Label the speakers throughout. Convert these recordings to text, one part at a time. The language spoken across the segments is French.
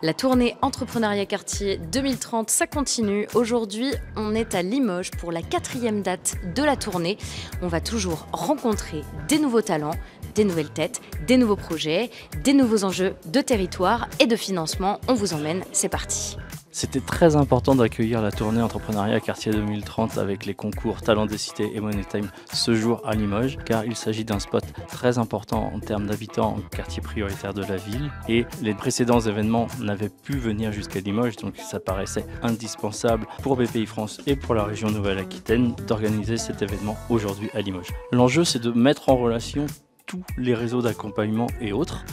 Speaker 1: La tournée Entrepreneuriat Quartier 2030, ça continue. Aujourd'hui, on est à Limoges pour la 4e date de la tournée. On va toujours rencontrer des nouveaux talents, des nouvelles têtes, des nouveaux projets, des nouveaux enjeux de territoire et de financement. On vous emmène, c'est parti.
Speaker 2: C'était très important d'accueillir la tournée Entrepreneuriat Quartier 2030 avec les concours Talents des Cités et Money Time ce jour à Limoges, car il s'agit d'un spot très important en termes d'habitants, quartier prioritaire de la ville. Et les précédents événements n'avaient pu venir jusqu'à Limoges, donc ça paraissait indispensable pour BPI-France et pour la région Nouvelle-Aquitaine d'organiser cet événement aujourd'hui à Limoges. L'enjeu, c'est de mettre en relation tous les réseaux d'accompagnement et autres,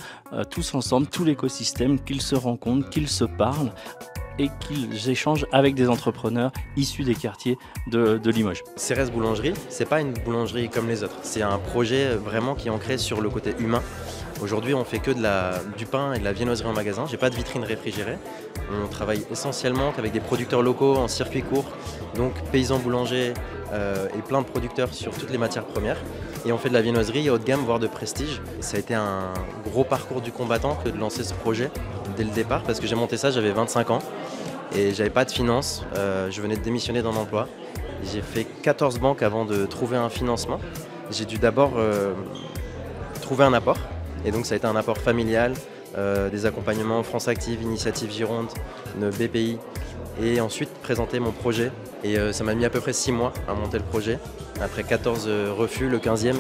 Speaker 2: tous ensemble, tout l'écosystème, qu'ils se rencontrent, qu'ils se parlent et qu'ils échangent avec des entrepreneurs issus des quartiers de Limoges.
Speaker 3: Cérès Boulangerie, c'est pas une boulangerie comme les autres. C'est un projet vraiment qui est ancré sur le côté humain. Aujourd'hui, on fait que du pain et de la viennoiserie en magasin. J'ai pas de vitrine réfrigérée. On travaille essentiellement qu'avec des producteurs locaux en circuit court, donc paysans boulangers et plein de producteurs sur toutes les matières premières. Et on fait de la viennoiserie haut de gamme, voire de prestige. Et ça a été un gros parcours du combattant que de lancer ce projet dès le départ, parce que j'ai monté ça, j'avais 25 ans et j'avais pas de finances. Je venais de démissionner d'un emploi. J'ai fait 14 banques avant de trouver un financement. J'ai dû d'abord trouver un apport. Et donc ça a été un apport familial, des accompagnements France Active, Initiative Gironde, une BPI, et ensuite présenter mon projet. Et ça m'a mis à peu près 6 mois à monter le projet. Après 14 refus, le 15e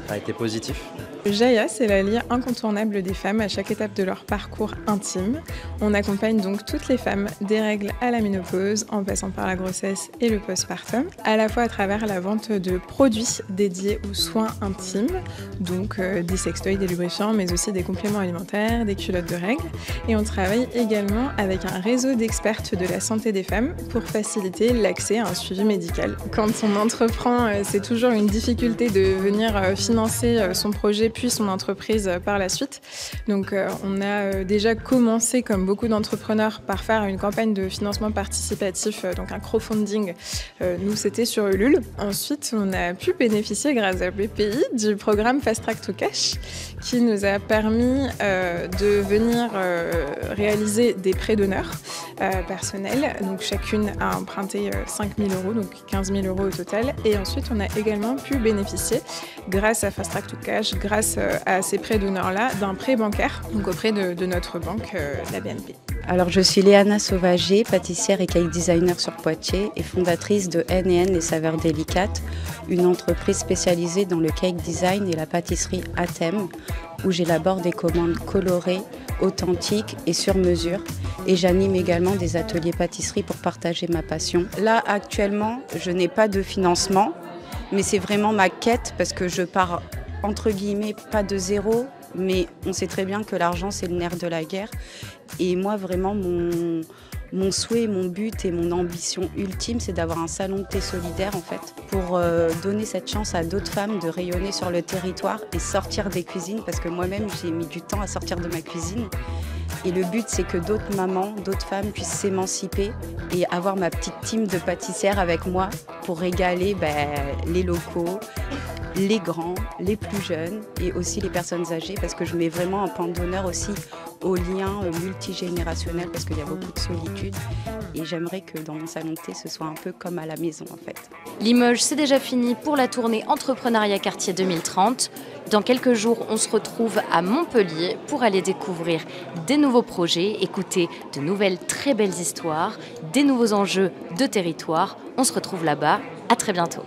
Speaker 3: a été positif.
Speaker 4: Jaya, c'est l'allié incontournable des femmes à chaque étape de leur parcours intime. On accompagne donc toutes les femmes des règles à la ménopause, en passant par la grossesse et le postpartum, à la fois à travers la vente de produits dédiés aux soins intimes, donc des sextoys, des lubrifiants, mais aussi des compléments alimentaires, des culottes de règles. Et on travaille également avec un réseau d'expertes de la santé des femmes pour faciliter l'accès à un suivi médical. Quand on entreprend, c'est toujours une difficulté de venir financer son projet puis son entreprise par la suite. Donc on a déjà commencé, comme beaucoup d'entrepreneurs, par faire une campagne de financement participatif, donc un crowdfunding. Nous, c'était sur Ulule. Ensuite, on a pu bénéficier, grâce à BPI, du programme Fast Track to Cash, qui nous a permis de venir réaliser des prêts d'honneur personnels. Donc chacune a emprunté 5 000 €, donc 15 000 € au total. Et ensuite, on a également pu bénéficier, grâce à Fast Track to Cash, grâce à ces prêts d'honneur-là, d'un prêt bancaire, donc auprès de notre banque, la BNP.
Speaker 5: Alors je suis Léana Sauvager, pâtissière et cake designer sur Poitiers et fondatrice de N&N Les Saveurs Délicates, une entreprise spécialisée dans le cake design et la pâtisserie à thème, où j'élabore des commandes colorées, authentiques et sur mesure. Et j'anime également des ateliers pâtisserie pour partager ma passion. Là, actuellement, je n'ai pas de financement, mais c'est vraiment ma quête parce que je pars entre guillemets pas de zéro, mais on sait très bien que l'argent c'est le nerf de la guerre. Et moi vraiment mon souhait, mon but et mon ambition ultime, c'est d'avoir un salon de thé solidaire en fait, pour donner cette chance à d'autres femmes de rayonner sur le territoire et sortir des cuisines, parce que moi-même j'ai mis du temps à sortir de ma cuisine. Et le but, c'est que d'autres mamans, d'autres femmes puissent s'émanciper et avoir ma petite team de pâtissières avec moi pour régaler les locaux, les grands, les plus jeunes et aussi les personnes âgées, parce que je mets vraiment un point d'honneur aussi aux liens multigénérationnels, parce qu'il y a beaucoup de solitude et j'aimerais que dans mon salon de thé, ce soit un peu comme à la maison en fait.
Speaker 1: Limoges, c'est déjà fini pour la tournée Entrepreneuriat Quartier 2030. Dans quelques jours, on se retrouve à Montpellier pour aller découvrir des nouveaux projets, écouter de nouvelles très belles histoires, des nouveaux enjeux de territoire. On se retrouve là-bas. À très bientôt.